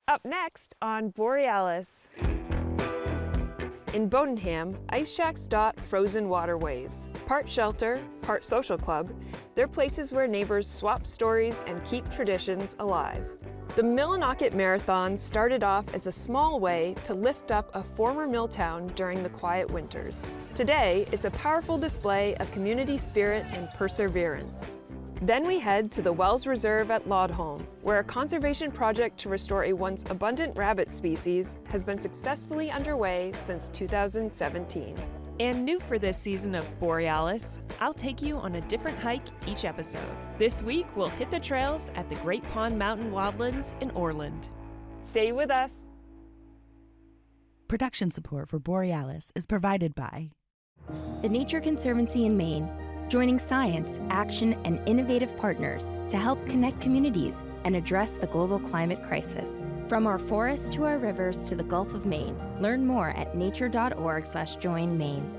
Up next on Borealis. In Bowdoinham, ice shacks dot frozen waterways. Part shelter, part social club, they're places where neighbors swap stories and keep traditions alive. The Millinocket Marathon started off as a small way to lift up a former mill town during the quiet winters. Today, it's a powerful display of community spirit and perseverance. Then we head to the Wells Reserve at Lodholm, where a conservation project to restore a once abundant rabbit species has been successfully underway since 2017. And new for this season of Borealis, I'll take you on a different hike each episode. This week, we'll hit the trails at the Great Pond Mountain Wildlands in Orland. Stay with us. Production support for Borealis is provided by the Nature Conservancy in Maine, joining science, action, and innovative partners to help connect communities and address the global climate crisis. From our forests to our rivers to the Gulf of Maine, learn more at nature.org/join Maine.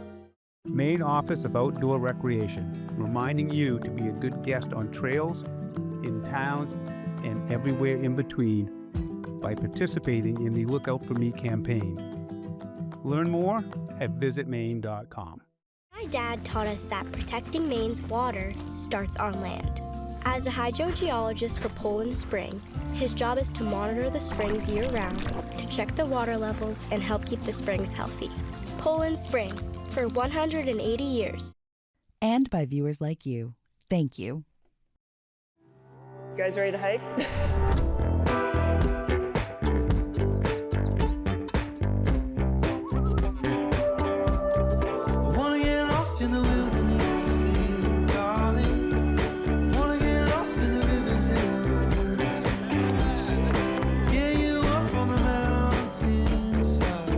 Maine Office of Outdoor Recreation, reminding you to be a good guest on trails, in towns, and everywhere in between by participating in the Look Out For Me campaign. Learn more at visitmaine.com. My dad taught us that protecting Maine's water starts on land. As a hydrogeologist for Poland Spring, his job is to monitor the springs year-round, to check the water levels, and help keep the springs healthy. Poland Spring, for 180 years. And by viewers like you. Thank you. You guys ready to hike? In the wilderness, sweet darling. Wanna get lost in the rivers and the woods. Get you up on the mountainside.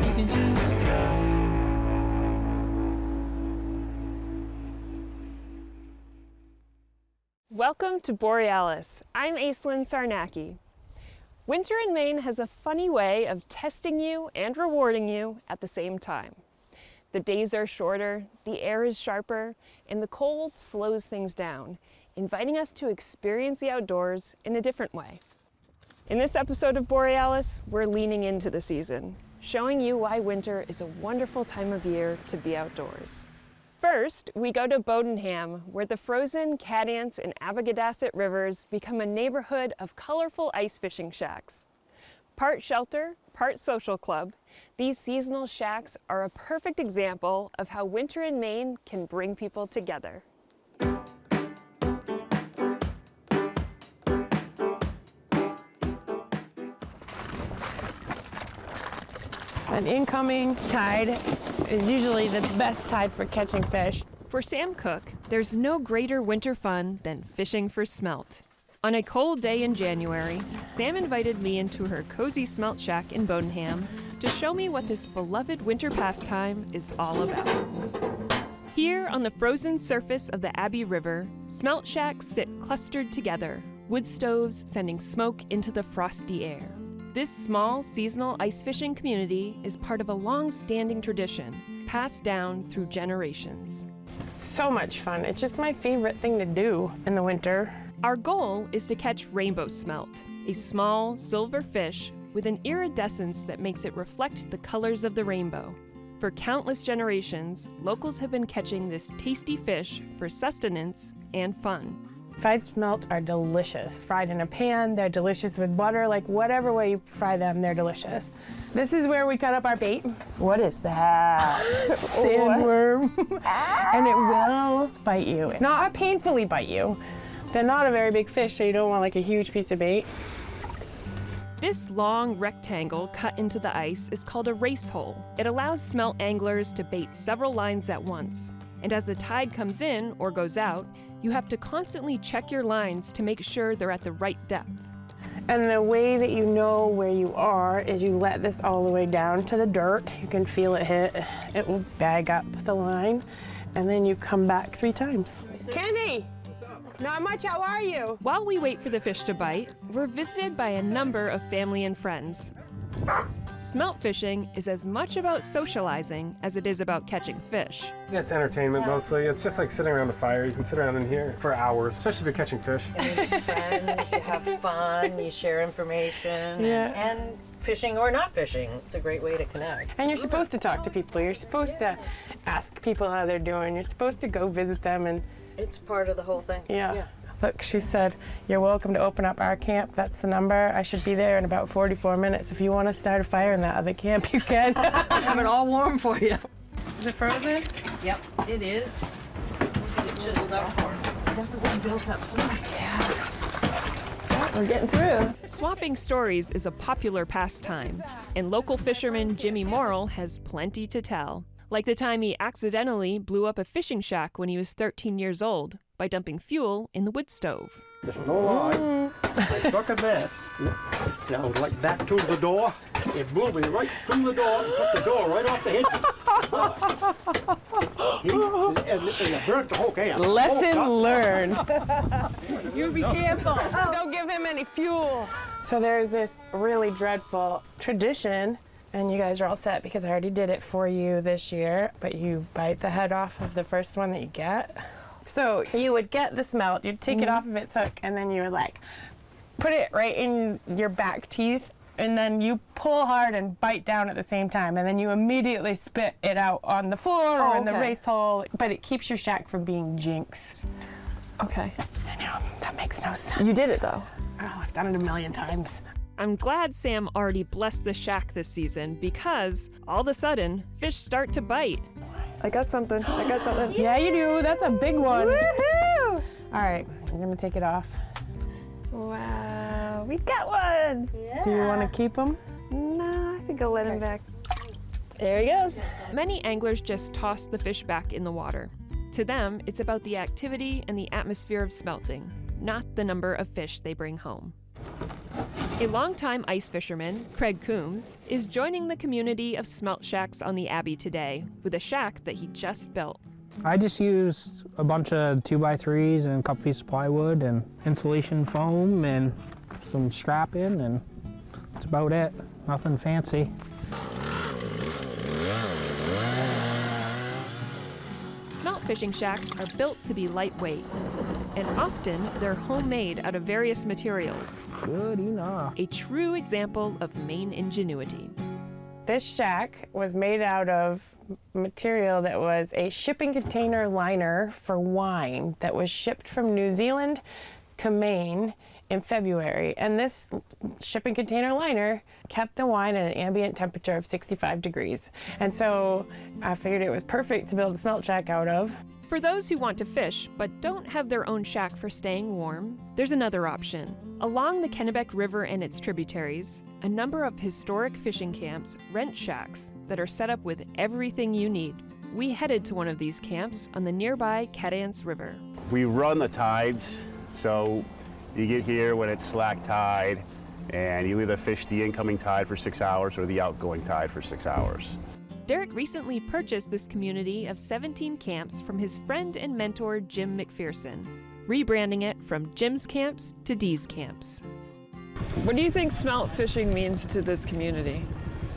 We can just climb. Welcome to Borealis. I'm Aislinn Sarnacki. Winter in Maine has a funny way of testing you and rewarding you at the same time. The days are shorter, the air is sharper, and the cold slows things down, inviting us to experience the outdoors in a different way. In this episode of Borealis, we're leaning into the season, showing you why winter is a wonderful time of year to be outdoors. First, we go to Bowdoinham, where the frozen Cadance and Abagadasset rivers become a neighborhood of colorful ice fishing shacks. Part shelter, part social club, these seasonal shacks are a perfect example of how winter in Maine can bring people together. An incoming tide is usually the best tide for catching fish. For Sam Cook, there's no greater winter fun than fishing for smelt. On a cold day in January, Sam invited me into her cozy smelt shack in Bowdoinham to show me what this beloved winter pastime is all about. Here on the frozen surface of the Abbey River, smelt shacks sit clustered together, wood stoves sending smoke into the frosty air. This small seasonal ice fishing community is part of a long-standing tradition, passed down through generations. So much fun. It's just my favorite thing to do in the winter. Our goal is to catch rainbow smelt, a small silver fish with an iridescence that makes it reflect the colors of the rainbow. For countless generations, locals have been catching this tasty fish for sustenance and fun. Fried smelt are delicious. Fried in a pan, they're delicious with butter, like whatever way you fry them, they're delicious. This is where we cut up our bait. What is that? Sandworm. And it will bite you. Not painfully bite you. They're not a very big fish, so you don't want like a huge piece of bait. This long rectangle cut into the ice is called a race hole. It allows smelt anglers to bait several lines at once. And as the tide comes in or goes out, you have to constantly check your lines to make sure they're at the right depth. And the way that you know where you are is you let this all the way down to the dirt. You can feel it hit. It will bag up the line. And then you come back 3 times. Kenny! Not much, how are you? While we wait for the fish to bite, we're visited by a number of family and friends. Smelt fishing is as much about socializing as it is about catching fish. It's entertainment mostly. It's just like sitting around a fire. You can sit around in here for hours, especially if you're catching fish. You meet friends, you have fun, you share information, and fishing or not fishing, it's a great way to connect. And you're supposed to talk to people. You're supposed to ask people how they're doing. You're supposed to go visit them and... It's part of the whole thing. Yeah. Look, she said, you're welcome to open up our camp. That's the number. I should be there in about 44 minutes. If you want to start a fire in that other camp, you can. Have it all warm for you. Is it frozen? Yep, it is. We'll get it chiseled up for it. Definitely built up some. We're getting through. Swapping stories is a popular pastime, and local fisherman Jimmy Morrill has plenty to tell. Like the time he accidentally blew up a fishing shack when he was 13 years old by dumping fuel in the wood stove. There's no lie. I took a bed. And I was like back to the door. It blew me right through the door and took the door right off the hinges. And it burnt the whole can. Lesson learned. You be careful. Don't give him any fuel. So there's this really dreadful tradition, and you guys are all set because I already did it for you this year, but you bite the head off of the first one that you get. So you would get the smelt, you'd take it off of its hook, and then you would like put it right in your back teeth, and then you pull hard and bite down at the same time, and then you immediately spit it out on the floor or in the race hole, but it keeps your shack from being jinxed. Okay. I know, that makes no sense. You did it though. Oh, I've done it a million times. I'm glad Sam already blessed the shack this season because, all of a sudden, fish start to bite. I got something. Yeah, you do. That's a big one. Woohoo! All right, I'm gonna take it off. Wow, we got one. Do you want to keep them? No, I think I'll let him back. There he goes. Many anglers just toss the fish back in the water. To them, it's about the activity and the atmosphere of smelting, not the number of fish they bring home. A longtime ice fisherman, Craig Coombs, is joining the community of smelt shacks on the Abbey today with a shack that he just built. I just used a bunch of 2x3s and a couple pieces of plywood and insulation foam and some strapping, and that's about it. Nothing fancy. Smelt fishing shacks are built to be lightweight, and often they're homemade out of various materials. Good enough. A true example of Maine ingenuity. This shack was made out of material that was a shipping container liner for wine that was shipped from New Zealand to Maine in February. And this shipping container liner kept the wine at an ambient temperature of 65 degrees. And so I figured it was perfect to build a smelt shack out of. For those who want to fish but don't have their own shack for staying warm, there's another option. Along the Kennebec River and its tributaries, a number of historic fishing camps rent shacks that are set up with everything you need. We headed to one of these camps on the nearby Cadance River. We run the tides, so you get here when it's slack tide, and you either fish the incoming tide for 6 hours or the outgoing tide for 6 hours. Derek recently purchased this community of 17 camps from his friend and mentor, Jim McPherson, rebranding it from Jim's Camps to Dee's Camps. What do you think smelt fishing means to this community?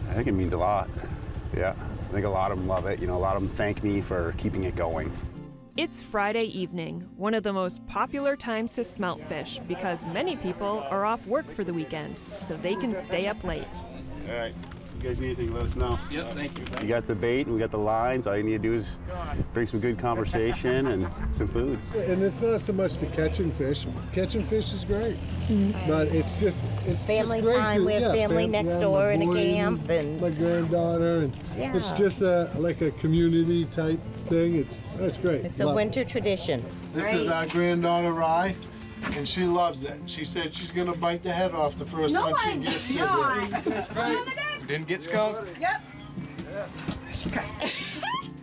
I think it means a lot. Yeah, I think a lot of them love it. You know, a lot of them thank me for keeping it going. It's Friday evening, one of the most popular times to smelt fish because many people are off work for the weekend, so they can stay up late. All right. You guys need anything, let us know. Yep, thank you. You got the bait and we got the lines. All you need to do is bring some good conversation and some food. And it's not so much the catching fish. Catching fish is great, but it's Family just great time. We have family next door in a camp, and my granddaughter, and it's just like a community type thing. It's great. It's a winter tradition. This is our granddaughter Rye, and she loves it. She said she's gonna bite the head off the first one she gets to. Didn't get skunked? Yep.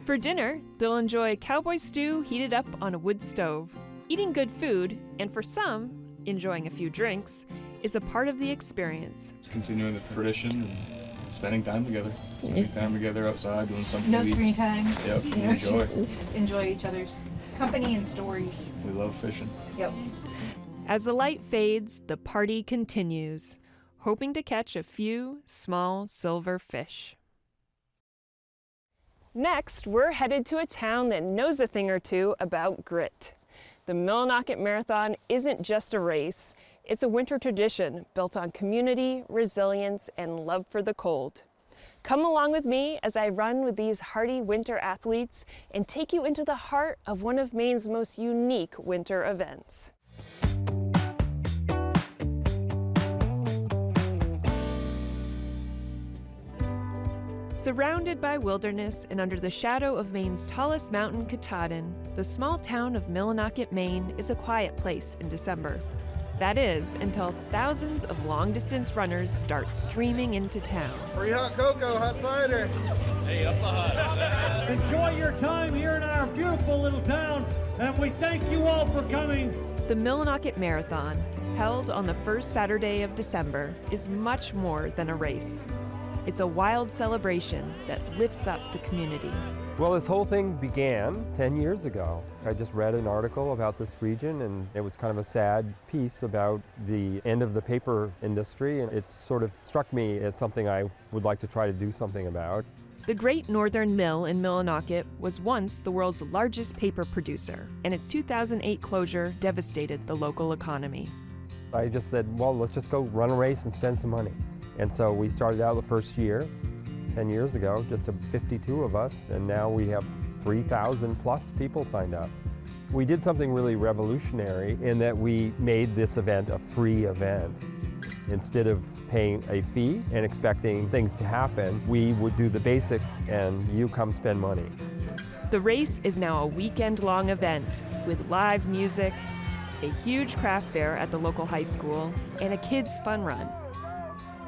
For dinner, they'll enjoy cowboy stew heated up on a wood stove. Eating good food, and for some, enjoying a few drinks, is a part of the experience. Continuing the tradition and spending time together. Spending time together outside, doing something. No screen time. Yep, You know, enjoy. just enjoy each other's company and stories. We love fishing. Yep. As the light fades, the party continues. hoping to catch a few small silver fish. Next, we're headed to a town that knows a thing or two about grit. The Millinocket Marathon isn't just a race, it's a winter tradition built on community, resilience, and love for the cold. Come along with me as I run with these hardy winter athletes and take you into the heart of one of Maine's most unique winter events. Surrounded by wilderness and under the shadow of Maine's tallest mountain, Katahdin, the small town of Millinocket, Maine is a quiet place in December. That is, until thousands of long-distance runners start streaming into town. Free hot cocoa, hot cider. Hey, up the hut. Enjoy your time here in our beautiful little town, and we thank you all for coming. The Millinocket Marathon, held on the first Saturday of December, is much more than a race. It's a wild celebration that lifts up the community. Well, this whole thing began 10 years ago. I just read an article about this region, and it was kind of a sad piece about the end of the paper industry, and it sort of struck me as something I would like to try to do something about. The Great Northern Mill in Millinocket was once the world's largest paper producer, and its 2008 closure devastated the local economy. I just said, well, let's just go run a race and spend some money. And so we started out the first year, 10 years ago, just 52 of us, and now we have 3,000 plus people signed up. We did something really revolutionary in that we made this event a free event. Instead of paying a fee and expecting things to happen, we would do the basics and you come spend money. The race is now a weekend-long event with live music, a huge craft fair at the local high school, and a kids' fun run.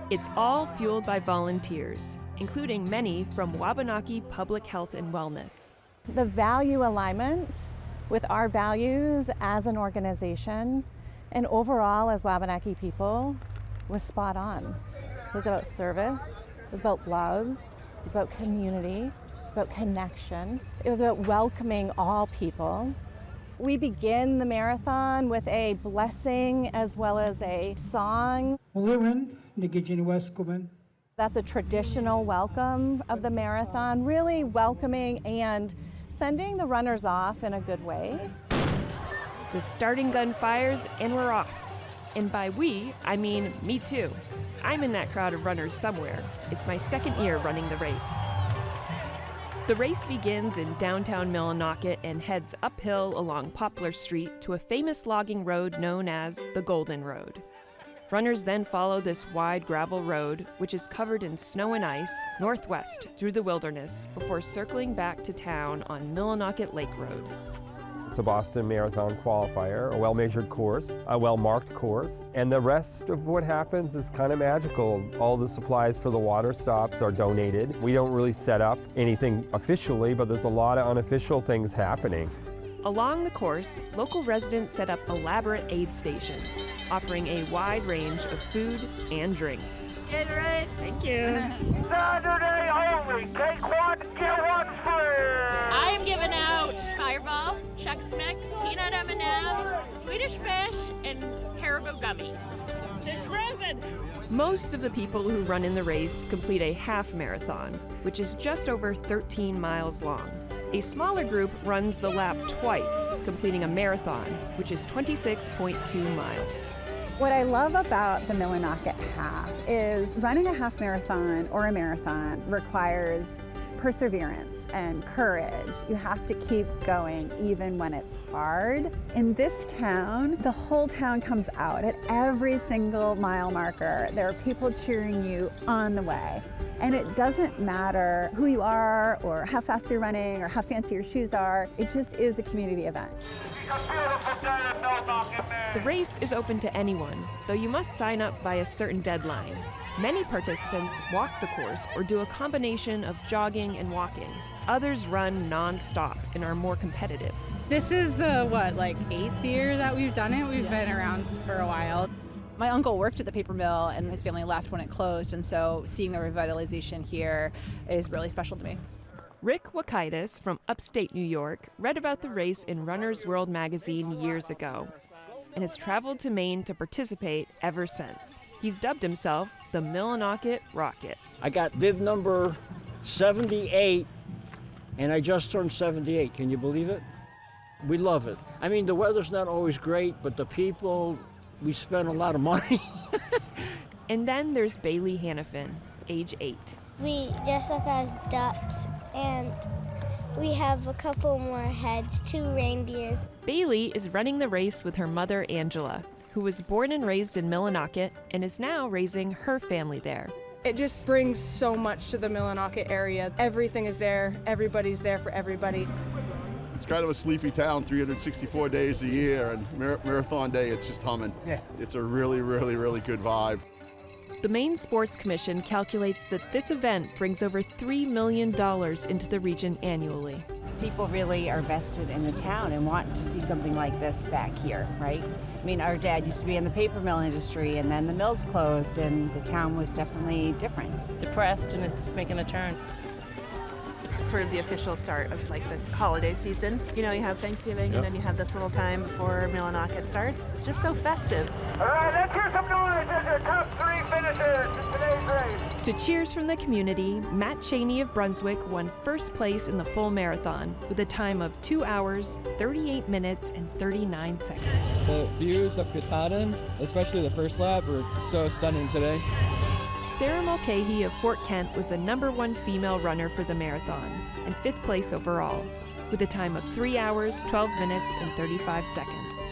It's all fueled by volunteers, including many from Wabanaki Public Health and Wellness. The value alignment with our values as an organization and overall as Wabanaki people was spot on. It was about service, it was about love, it was about community, it was about connection, it was about welcoming all people. We begin the marathon with a blessing as well as a song. That's a traditional welcome of the marathon, really welcoming and sending the runners off in a good way. The starting gun fires and we're off. And by we, I mean me too. I'm in that crowd of runners somewhere. It's my second year running the race. The race begins in downtown Millinocket and heads uphill along Poplar Street to a famous logging road known as the Golden Road. Runners then follow this wide gravel road, which is covered in snow and ice, northwest through the wilderness before circling back to town on Millinocket Lake Road. It's a Boston Marathon qualifier, a well-measured course, a well-marked course, and the rest of what happens is kind of magical. All the supplies for the water stops are donated. We don't really set up anything officially, but there's a lot of unofficial things happening. Along the course, local residents set up elaborate aid stations, offering a wide range of food and drinks. Gatorade. Thank you. Saturday only. Take one, get one free. I am giving out Fireball, Chex Mix, peanut M&Ms, Swedish Fish, and Haribo gummies. It's frozen. Most of the people who run in the race complete a half marathon, which is just over 13 miles long. A smaller group runs the lap twice, completing a marathon, which is 26.2 miles. What I love about the Millinocket Half is running a half marathon or a marathon requires perseverance and courage. You have to keep going even when it's hard. In this town, the whole town comes out at every single mile marker. There are people cheering you on the way. And it doesn't matter who you are or how fast you're running or how fancy your shoes are. It just is a community event. The race is open to anyone, though you must sign up by a certain deadline. Many participants walk the course or do a combination of jogging and walking. Others run non-stop and are more competitive. This is the, 8th year that we've done it? We've been around for a while. My uncle worked at the paper mill and his family left when it closed, and so seeing the revitalization here is really special to me. Rick Wakaitis from upstate New York read about the race in Runner's World magazine years ago. and has traveled to Maine to participate ever since. He's dubbed himself the Millinocket Rocket. I got bib number 78, and I just turned 78. Can you believe it? We love it. I mean, the weather's not always great, but the people, we spend a lot of money. And then there's Bailey Hannafin, age 8. We dress up as ducks, and we have a couple more heads, 2 reindeers. Bailey is running the race with her mother, Angela, who was born and raised in Millinocket and is now raising her family there. It just brings so much to the Millinocket area. Everything is there. Everybody's there for everybody. It's kind of a sleepy town 364 days a year, and Marathon Day, it's just humming. Yeah. It's a really, really, really good vibe. The Maine Sports Commission calculates that this event brings over $3 million into the region annually. People really are vested in the town and want to see something like this back here, right? I mean, our dad used to be in the paper mill industry, and then the mills closed, and the town was definitely different. Depressed, and it's making a turn. It's sort of the official start of like the holiday season. You know, you have Thanksgiving, and then you have this little time before Millinocket starts. It's just so festive. All right, let's hear some noise as the top 3 finishers in today's race. To cheers from the community, Matt Cheney of Brunswick won first place in the full marathon with a time of 2 hours, 38 minutes, and 39 seconds. The views of Katahdin, especially the first lap, were so stunning today. Sarah Mulcahy of Fort Kent was the #1 female runner for the marathon and 5th place overall, with a time of 3 hours, 12 minutes, and 35 seconds.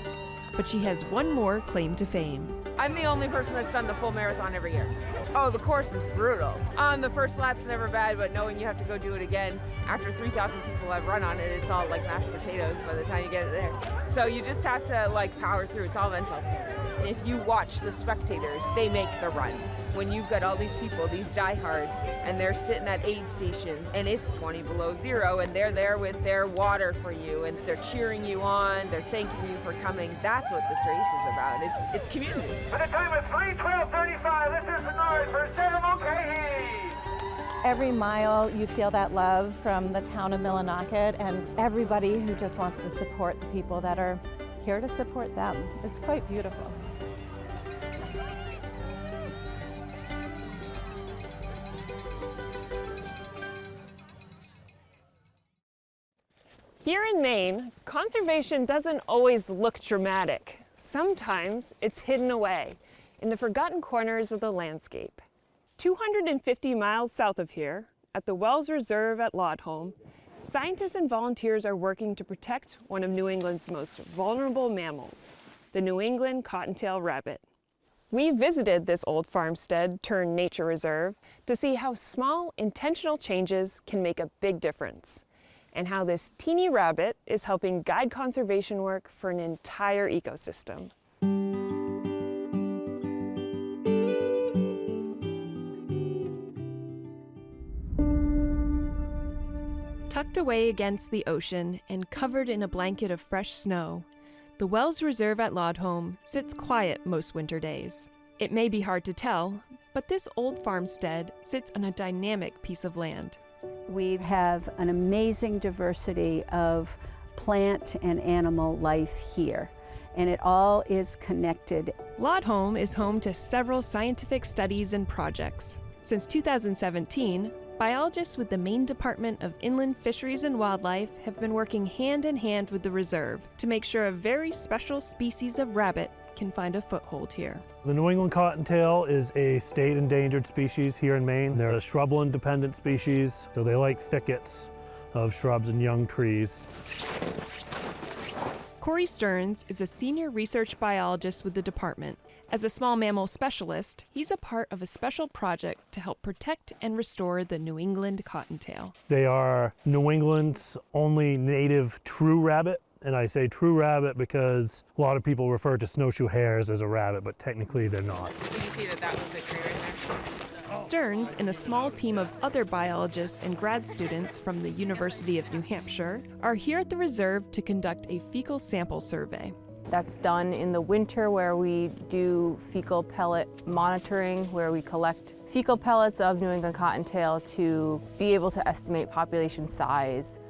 But she has one more claim to fame. I'm the only person that's done the full marathon every year. Oh, the course is brutal. The first lap's never bad, but knowing you have to go do it again, after 3,000 people have run on it, it's all like mashed potatoes by the time you get it there. So you just have to like power through, it's all mental. And if you watch the spectators, they make the run. When you've got all these people, these diehards, and they're sitting at aid stations, and it's 20 below zero, and they're there with their water for you, and they're cheering you on, they're thanking you for coming. That's what this race is about. It's community. For the time of 3:12:35, this is the noise for Sarah Mulcahy. Every mile you feel that love from the town of Millinocket and everybody who just wants to support the people that are here to support them. It's quite beautiful. Here in Maine, conservation doesn't always look dramatic. Sometimes it's hidden away in the forgotten corners of the landscape. 250 miles south of here, at the Wells Reserve at Lodholm, scientists and volunteers are working to protect one of New England's most vulnerable mammals, the New England Cottontail rabbit. We visited this old farmstead turned nature reserve to see how small, intentional changes can make a big difference, and how this teeny rabbit is helping guide conservation work for an entire ecosystem. Tucked away against the ocean and covered in a blanket of fresh snow, the Wells Reserve at Lodholm sits quiet most winter days. It may be hard to tell, but this old farmstead sits on a dynamic piece of land. We have an amazing diversity of plant and animal life here, and it all is connected. Lodholm is home to several scientific studies and projects. Since 2017, biologists with the Maine Department of Inland Fisheries and Wildlife have been working hand in hand with the reserve to make sure a very special species of rabbit can find a foothold here. The New England Cottontail is a state endangered species here in Maine. They're a shrubland-dependent species, so they like thickets of shrubs and young trees. Corey Stearns is a senior research biologist with the department. As a small mammal specialist, he's a part of a special project to help protect and restore the New England Cottontail. They are New England's only native true rabbit. And I say true rabbit because a lot of people refer to snowshoe hares as a rabbit, but technically they're not. Did you see that was the tree right there? Stearns and a small team of other biologists and grad students from the University of New Hampshire are here at the reserve to conduct a fecal sample survey. That's done in the winter, where we do fecal pellet monitoring, where we collect fecal pellets of New England Cottontail to be able to estimate population size.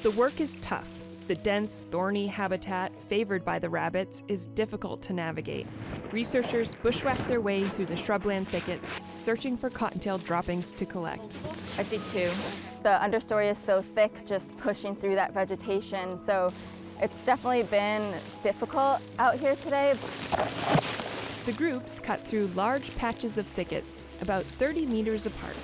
The work is tough. The dense, thorny habitat favored by the rabbits is difficult to navigate. Researchers bushwhack their way through the shrubland thickets, searching for cottontail droppings to collect. I see two. The understory is so thick, just pushing through that vegetation, so it's definitely been difficult out here today. The groups cut through large patches of thickets, about 30 meters apart.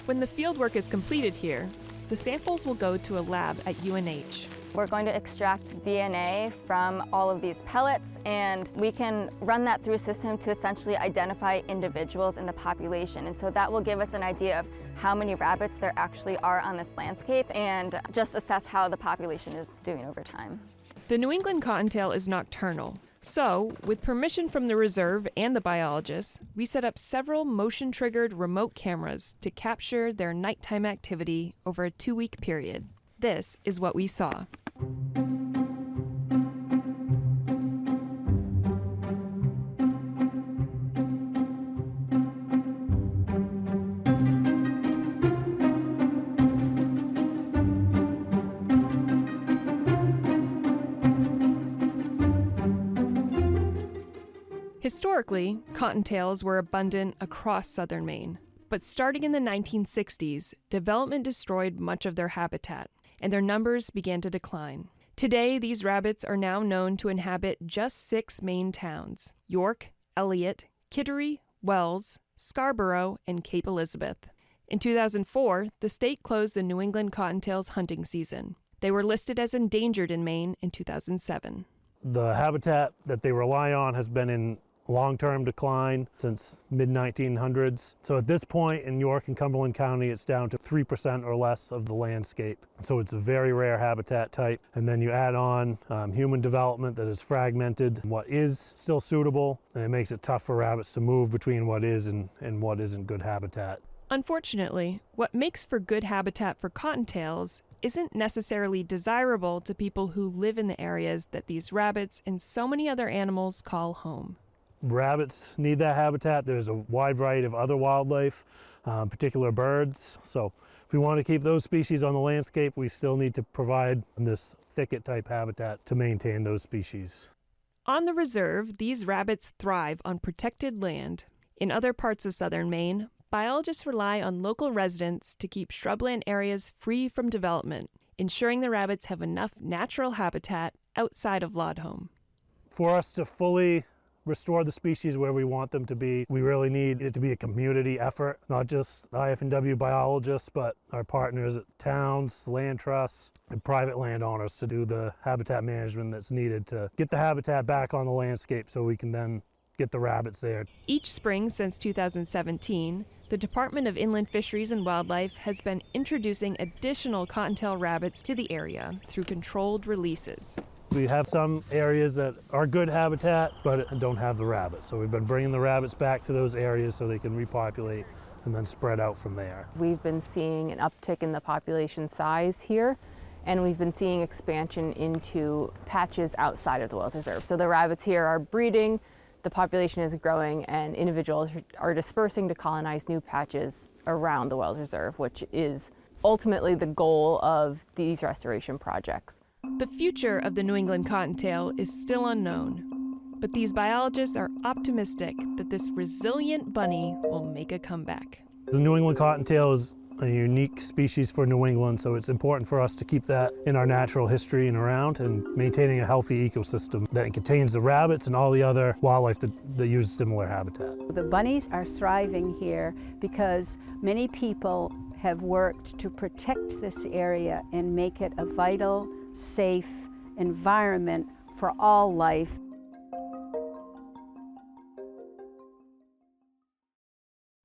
When the fieldwork is completed here, the samples will go to a lab at UNH. We're going to extract DNA from all of these pellets, and we can run that through a system to essentially identify individuals in the population. And so that will give us an idea of how many rabbits there actually are on this landscape and just assess how the population is doing over time. The New England cottontail is nocturnal. So, with permission from the reserve and the biologists, we set up several motion-triggered remote cameras to capture their nighttime activity over a 2-week period. This is what we saw. Historically, cottontails were abundant across southern Maine. But starting in the 1960s, development destroyed much of their habitat, and their numbers began to decline. Today, these rabbits are now known to inhabit just 6 Maine towns: York, Elliott, Kittery, Wells, Scarborough, and Cape Elizabeth. In 2004, the state closed the New England cottontail's hunting season. They were listed as endangered in Maine in 2007. The habitat that they rely on has been in long-term decline since mid-1900s. So at this point in York and Cumberland County, it's down to 3% or less of the landscape. So it's a very rare habitat type. And then you add on human development that has fragmented what is still suitable, and it makes it tough for rabbits to move between what is and what isn't good habitat. Unfortunately, what makes for good habitat for cottontails isn't necessarily desirable to people who live in the areas that these rabbits and so many other animals call home. Rabbits need that habitat. There's a wide variety of other wildlife, particular birds. So if we want to keep those species on the landscape, we still need to provide this thicket-type habitat to maintain those species. On the reserve, these rabbits thrive on protected land. In other parts of southern Maine, biologists rely on local residents to keep shrubland areas free from development, ensuring the rabbits have enough natural habitat outside of Lodholm. For us to fully restore the species where we want them to be, we really need it to be a community effort, not just IF&W biologists, but our partners at towns, land trusts, and private landowners to do the habitat management that's needed to get the habitat back on the landscape so we can then get the rabbits there. Each spring since 2017, the Department of Inland Fisheries and Wildlife has been introducing additional cottontail rabbits to the area through controlled releases. We have some areas that are good habitat, but don't have the rabbits. So we've been bringing the rabbits back to those areas so they can repopulate and then spread out from there. We've been seeing an uptick in the population size here, and we've been seeing expansion into patches outside of the Wells Reserve. So the rabbits here are breeding, the population is growing, and individuals are dispersing to colonize new patches around the Wells Reserve, which is ultimately the goal of these restoration projects. The future of the New England cottontail is still unknown, but these biologists are optimistic that this resilient bunny will make a comeback. The New England cottontail is a unique species for New England, so it's important for us to keep that in our natural history and around, and maintaining a healthy ecosystem that contains the rabbits and all the other wildlife that use similar habitat. The bunnies are thriving here because many people have worked to protect this area and make it a vital, safe environment for all life.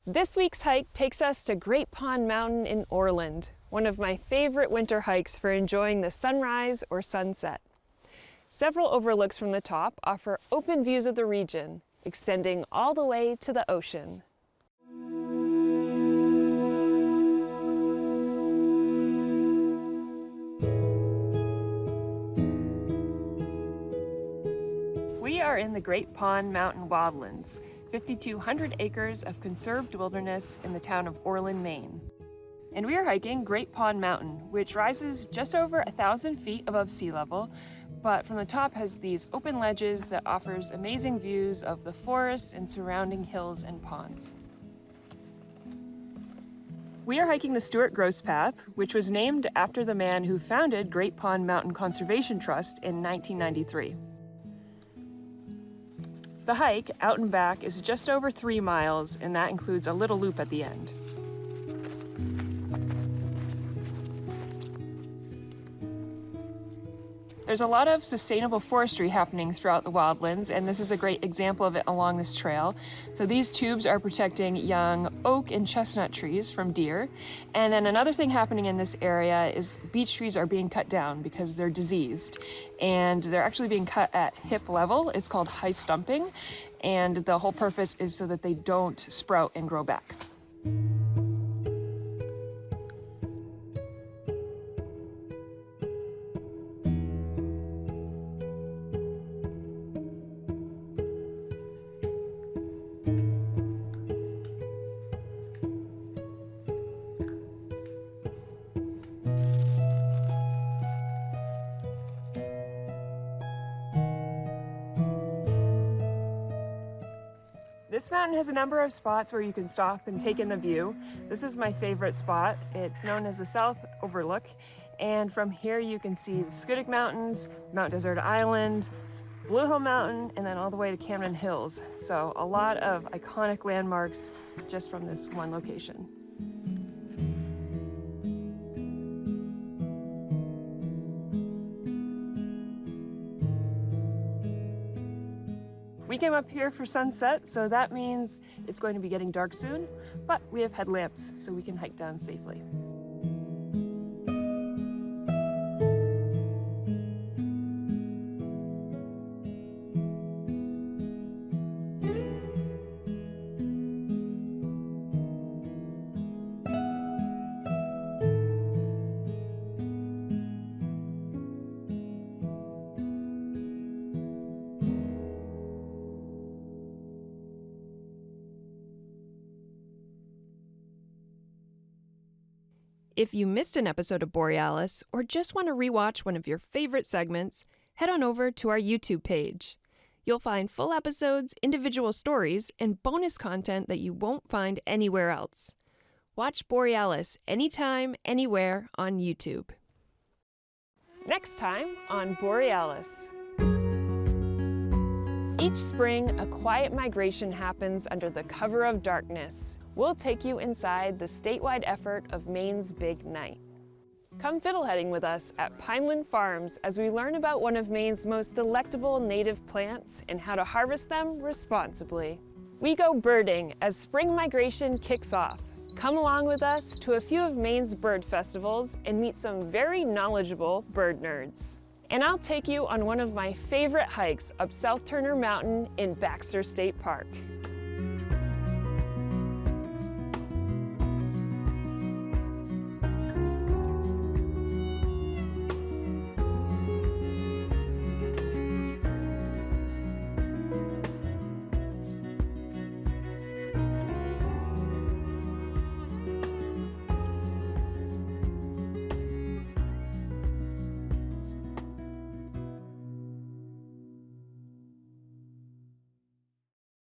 This week's hike takes us to Great Pond Mountain in Orland, one of my favorite winter hikes for enjoying the sunrise or sunset. Several overlooks from the top offer open views of the region, extending all the way to the ocean. We are in the Great Pond Mountain Wildlands, 5,200 acres of conserved wilderness in the town of Orland, Maine. and we are hiking Great Pond Mountain, which rises just over 1,000 feet above sea level, but from the top has these open ledges that offers amazing views of the forests and surrounding hills and ponds. We are hiking the Stuart Gross Path, which was named after the man who founded Great Pond Mountain Conservation Trust in 1993. The hike, out and back, is just over 3 miles, and that includes a little loop at the end. There's a lot of sustainable forestry happening throughout the wildlands, and this is a great example of it along this trail. So these tubes are protecting young oak and chestnut trees from deer. And then another thing happening in this area is beech trees are being cut down because they're diseased. And they're actually being cut at hip level. It's called high stumping. And the whole purpose is so that they don't sprout and grow back. This mountain has a number of spots where you can stop and take in the view. This is my favorite spot. It's known as the South Overlook. And from here you can see the Schoodic Mountains, Mount Desert Island, Blue Hill Mountain, and then all the way to Camden Hills. So a lot of iconic landmarks just from this one location. We came up here for sunset, so that means it's going to be getting dark soon, but we have headlamps so we can hike down safely. If you missed an episode of Borealis or just want to rewatch one of your favorite segments, head on over to our YouTube page. You'll find full episodes, individual stories, and bonus content that you won't find anywhere else. Watch Borealis anytime, anywhere on YouTube. Next time on Borealis. Each spring, a quiet migration happens under the cover of darkness. We'll take you inside the statewide effort of Maine's Big Night. Come fiddleheading with us at Pineland Farms as we learn about one of Maine's most delectable native plants and how to harvest them responsibly. We go birding as spring migration kicks off. Come along with us to a few of Maine's bird festivals and meet some very knowledgeable bird nerds. And I'll take you on one of my favorite hikes up South Turner Mountain in Baxter State Park.